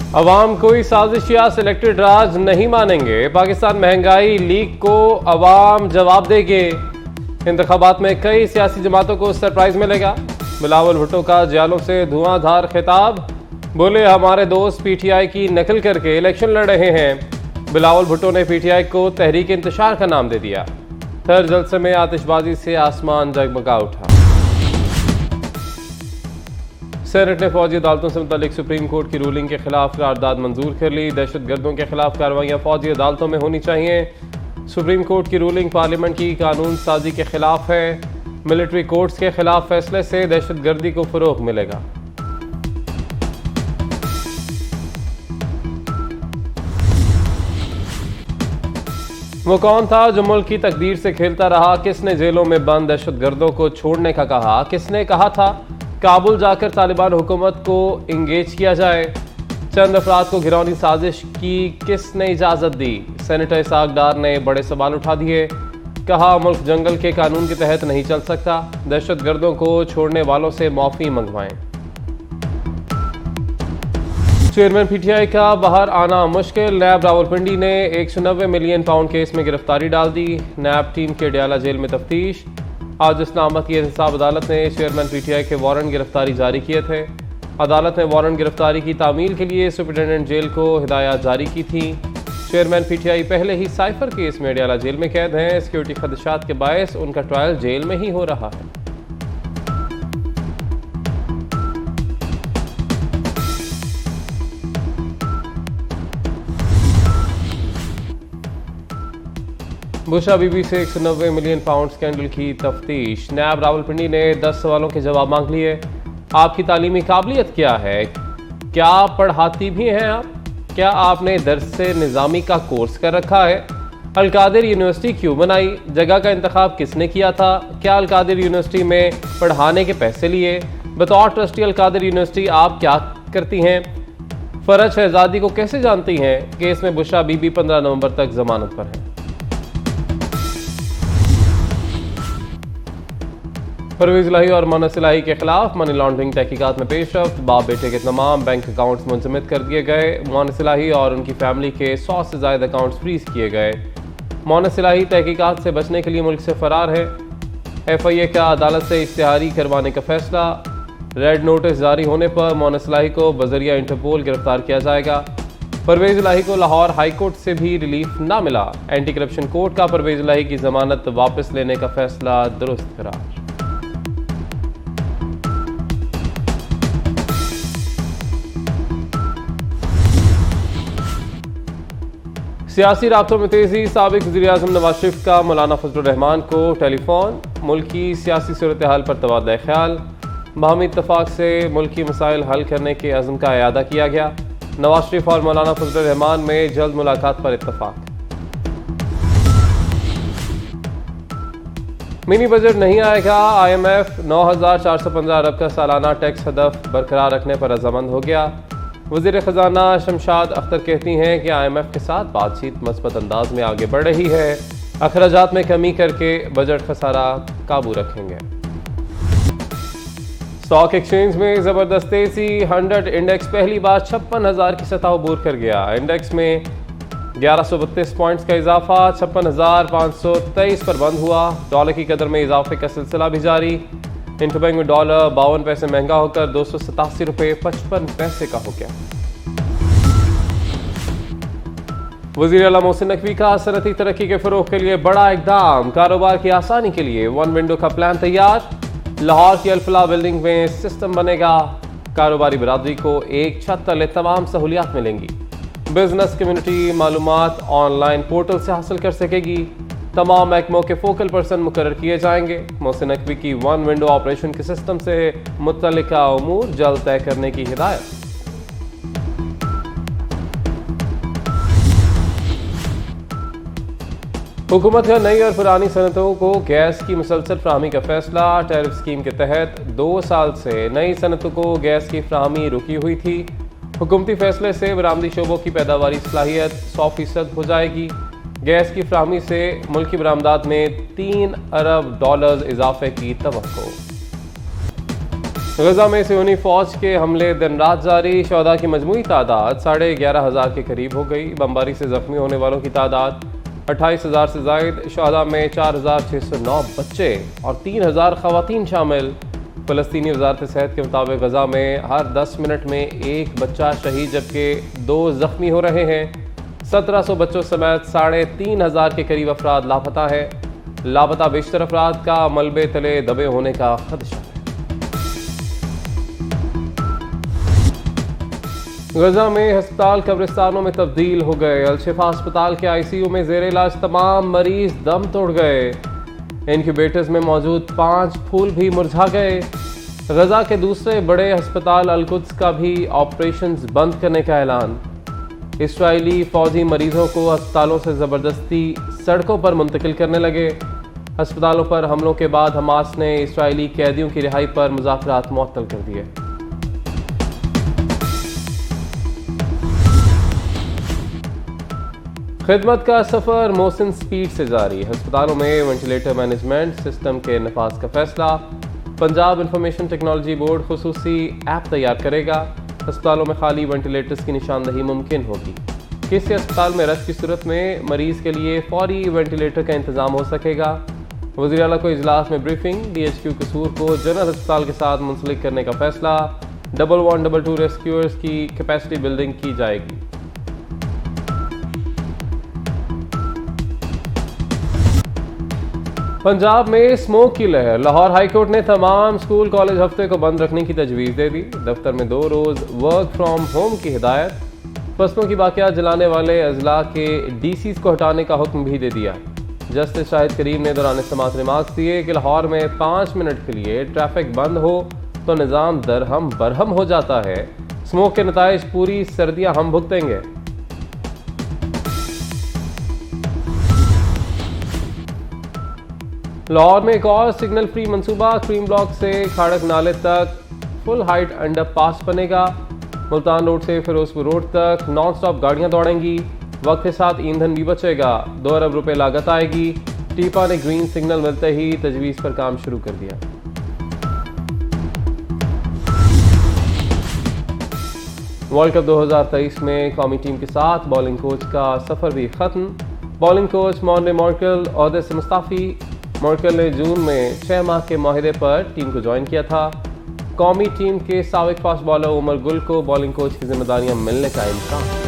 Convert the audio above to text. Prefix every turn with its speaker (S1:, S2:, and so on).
S1: अवाम कोई साजिश या सिलेक्टेड राज नहीं मानेंगे। पाकिस्तान महंगाई लीग को अवाम जवाब देंगे। इंतखाबात में कई सियासी जमातों को सरप्राइज मिलेगा। बिलावल भुट्टो का जियालों से धुआंधार खिताब। बोले हमारे दोस्त पीटीआई की नकल करके इलेक्शन लड़ रहे हैं। बिलावल भुट्टो ने पीटीआई को तहरीक इंतशार का नाम दे दिया। हर जलसे में आतिशबाजी से आसमान जगमगा उठा। सेनेट ने फौजी अदालतों से मुतालिक सुप्रीम कोर्ट की रूलिंग के खिलाफ करारदाद मंजूर कर ली। दहशत गर्दों के खिलाफ कार्रवाइयाँ फौजी अदालतों में होनी चाहिए। सुप्रीम कोर्ट की रूलिंग पार्लियामेंट की कानून साजी के खिलाफ है। मिलिट्री कोर्ट्स के खिलाफ फैसले से दहशत गर्दी को फरोग मिलेगा। वो कौन था जो मुल्क की तकदीर से खेलता रहा? किसने जेलों में बंद दहशत गर्दों को छोड़ने का कहा? किसने कहा था काबुल जाकर तालिबान हुकूमत को इंगेज किया जाए? चंद अफराद को घिरौनी साजिश की किसने इजाज़त दी? सेनेटर इसाक डार ने बड़े सवाल उठा दिए। कहा मुल्क जंगल के कानून के तहत नहीं चल सकता। दहशत गर्दों को छोड़ने वालों से माफ़ी मंगवाएं। चेयरमैन पीटीआई का बाहर आना मुश्किल। नैब रावलपिंडी ने 190 मिलियन पाउंड केस में गिरफ्तारी डाल दी। नैब टीम के डयाला जेल में तफ्तीश। आज इस्लामाबाद की एहतसाब अदालत ने चेयरमैन पीटीआई के वारंट गिरफ्तारी जारी किए थे। अदालत ने वारंट गिरफ्तारी की तामील के लिए सुप्रिटेंडेंट जेल को हिदायत जारी की थी। चेयरमैन पीटीआई पहले ही साइफर केस में डयाला जेल में कैद हैं। सिक्योरिटी खदशात के बायस उनका ट्रायल जेल में ही हो रहा है। बुशा बीबी से 190 मिलियन पाउंड स्कैंडल की तफ्तीश। नैब रावलपिंडी ने 10 सवालों के जवाब मांग लिए। आपकी तालीमी काबिलियत क्या है? क्या पढ़ाती भी हैं आप? क्या आपने दर्स निज़ामी का कोर्स कर रखा है? अलकादिर यूनिवर्सिटी क्यों बनाई? जगह का इंतखाब किसने किया था? क्या अलकादिर यूनिवर्सिटी में पढ़ाने के पैसे लिए? बतौर ट्रस्टी अलकादिर यूनिवर्सिटी आप क्या करती हैं? फरज शहजादी को कैसे जानती हैं? केस में बुशा बीबी 15 नवंबर तक जमानत पर है। परवेज इलाही और मोनस इलाही के खिलाफ मनी लॉन्ड्रिंग तहकीकात में पेशरफ्त। बाप बेटे के तमाम बैंक अकाउंट्स मुंजमद कर दिए गए। मोनस इलाही और उनकी फैमिली के 100 से ज़ायद अकाउंट्स फ्रीज किए गए। मोनस इलाही तहकीकात से बचने के लिए मुल्क से फरार है। FIA का अदालत से इश्तिहारी करवाने का फैसला। रेड नोटिस जारी होने पर मोनस इलाही को बजरिया इंटरपोल गिरफ्तार किया जाएगा। परवेज इलाही को लाहौर हाई कोर्ट से भी रिलीफ ना मिला। एंटी करप्शन कोर्ट का परवेज इलाही की जमानत वापस लेने का फैसला दुरुस्त करार। सियासी राब्तों में तेजी। साबिक वज़ीर-ए-आज़म नवाज शरीफ का मौलाना फजलुर रहमान को टेलीफोन। मुल्क की सियासी सूरत हाल पर तबादला ख्याल। बाहमी इत्तफाक से मुल्की मसाइल हल करने के अज़्म का इयादा किया गया। नवाज शरीफ और मौलाना फजलुर रहमान में जल्द मुलाकात पर इत्तफाक। मिनी बजट नहीं आएगा। IMF 9,415 अरब का सालाना टैक्स हदफ बरकरार रखने पर रजामंद हो गया। वज़ीर ख़जाना शमशाद अख्तर कहती हैं कि IMF के साथ बातचीत मस्बत अंदाज में आगे बढ़ रही है। अखराजात में कमी करके बजट खसारा काबू रखेंगे। स्टॉक एक्सचेंज में ज़बरदस्त तेजी। 100 इंडेक्स पहली बार 56,000 की सतह अबूर कर गया। इंडेक्स में 1132 पॉइंट्स का इजाफा 56,523 पर बंद हुआ। डॉलर की कदर में इजाफे का सिलसिला भी जारी। इंटरबैंक में डॉलर 52 पैसे महंगा होकर 287 रुपये 55 पैसे का हो गया। वज़ीर आला मोहसिन नकवी का सनअती तरक्की के फरोग के लिए बड़ा इकदाम। कारोबार की आसानी के लिए 1 विंडो का प्लान तैयार। लाहौर की अल्फला बिल्डिंग में सिस्टम बनेगा। कारोबारी बरादरी को एक छत तले तमाम सहूलियात मिलेंगी। बिजनेस कम्युनिटी मालूमात ऑनलाइन पोर्टल से हासिल कर सकेगी। तमाम महकमों के फोकल पर्सन मुकर्रर किए जाएंगे। मोहसिन नकवी की 1 विंडो ऑपरेशन के सिस्टम से मुतल्लिका उमूर जल्द तय करने की हिदायत। हुकूमत का नई और पुरानी सनतों को गैस की मुसलसल फ्राहमी का फैसला। टैरिफ स्कीम के तहत 2 साल से नई सनतों को गैस की फ्राहमी रुकी हुई थी। हुकूमती फैसले से बरामदी शोबों की पैदावारी सलाहियत 100% हो जाएगी। गैस की फ्राहमी से मुल्की बरामदात में $3 अरब इजाफे की तवक्को। गजा में सियोनी फौज के हमले दिन रात जारी। शहदा की मजमूई तादाद 11,500 के करीब हो गई। बमबारी से जख्मी होने वालों की तादाद 28,000 से जायद। शहदा में 4,609 बच्चे और 3,000 खवातीन शामिल। फ़लस्तीनी वज़ारत सेहत के मुताबिक गजा में हर 10 मिनट में एक बच्चा शहीद जबकि 2 जख्मी हो रहे हैं। 1700 बच्चों समेत 3,500 के करीब अफराद लापता है। लापता बेशतर अफराद का मलबे तले दबे होने का खदशा है। गजा में अस्पताल कब्रिस्तानों में तब्दील हो गए। अलशिफा अस्पताल के ICU में जेर इलाज तमाम मरीज दम तोड़ गए। इनक्यूबेटर्स में मौजूद 5 फूल भी मुरझा गए। गजा के दूसरे बड़े अस्पताल अल-कुद्स का भी ऑपरेशंस बंद करने का ऐलान। इस्राइली फौजी मरीजों को अस्पतालों से ज़बरदस्ती सड़कों पर मुंतकिल करने लगे। अस्पतालों पर हमलों के बाद हमास ने इस्राइली कैदियों की रिहाई पर मुज़ाकरात मुअत्तल कर दिए। खिदमत का सफ़र मौसम स्पीड से जारी। अस्पतालों में वेंटिलेटर मैनेजमेंट सिस्टम के नफाज का फैसला। पंजाब इंफॉर्मेशन टेक्नोलॉजी बोर्ड खुसूसी ऐप तैयार करेगा। अस्पतालों में खाली वेंटिलेटर्स की निशानदही मुमकिन होगी। किसी अस्पताल में रश की सूरत में मरीज के लिए फौरी वेंटिलेटर का इंतजाम हो सकेगा। वज़ीर आला को इजलास में ब्रीफिंग। DHQ कसूर को जनरल अस्पताल के साथ मुंसलिक करने का फैसला। 1122 रेस्क्यूअर्स की कैपेसिटी बिल्डिंग की जाएगी। पंजाब में स्मोक की लहर। लाहौर हाईकोर्ट ने तमाम स्कूल कॉलेज हफ्ते को बंद रखने की तजवीज़ दे दी। दफ्तर में 2 रोज़ वर्क फ्रॉम होम की हिदायत। फसलों की बाकियात जलाने वाले अजला के DCs को हटाने का हुक्म भी दे दिया। जस्टिस शाहिद करीम ने दौरान इस्तेमाल रिमार्क्स दिए कि लाहौर में 5 मिनट के लिए ट्रैफिक बंद हो तो निज़ाम दरहम बरहम हो जाता है। स्मोक के नताइज पूरी सर्दियाँ हम भुगतेंगे। लाहौर में एक और सिग्नल फ्री मंसूबा। क्रीम ब्लॉक से खाड़क नाले तक फुल हाइट अंडरपास बनेगा। मुल्तान रोड से फिरोजपुर रोड तक नॉन स्टॉप गाड़ियां दौड़ेंगी। वक्त के साथ ईंधन भी बचेगा। 2 अरब रुपए लागत आएगी। टीपा ने ग्रीन सिग्नल मिलते ही तजवीज़ पर काम शुरू कर दिया। वर्ल्ड कप 2023 में कौमी टीम के साथ बॉलिंग कोच का सफर भी खत्म। बॉलिंग कोच मॉर्ने मॉर्कल ओहदे से मुस्ताफी। मॉर्कल ने जून में 6 माह के माहिदे पर टीम को ज्वाइन किया था। कौमी टीम के साबिक फास्ट बॉलर उमर गुल को बॉलिंग कोच की जिम्मेदारियां मिलने का इम्कान।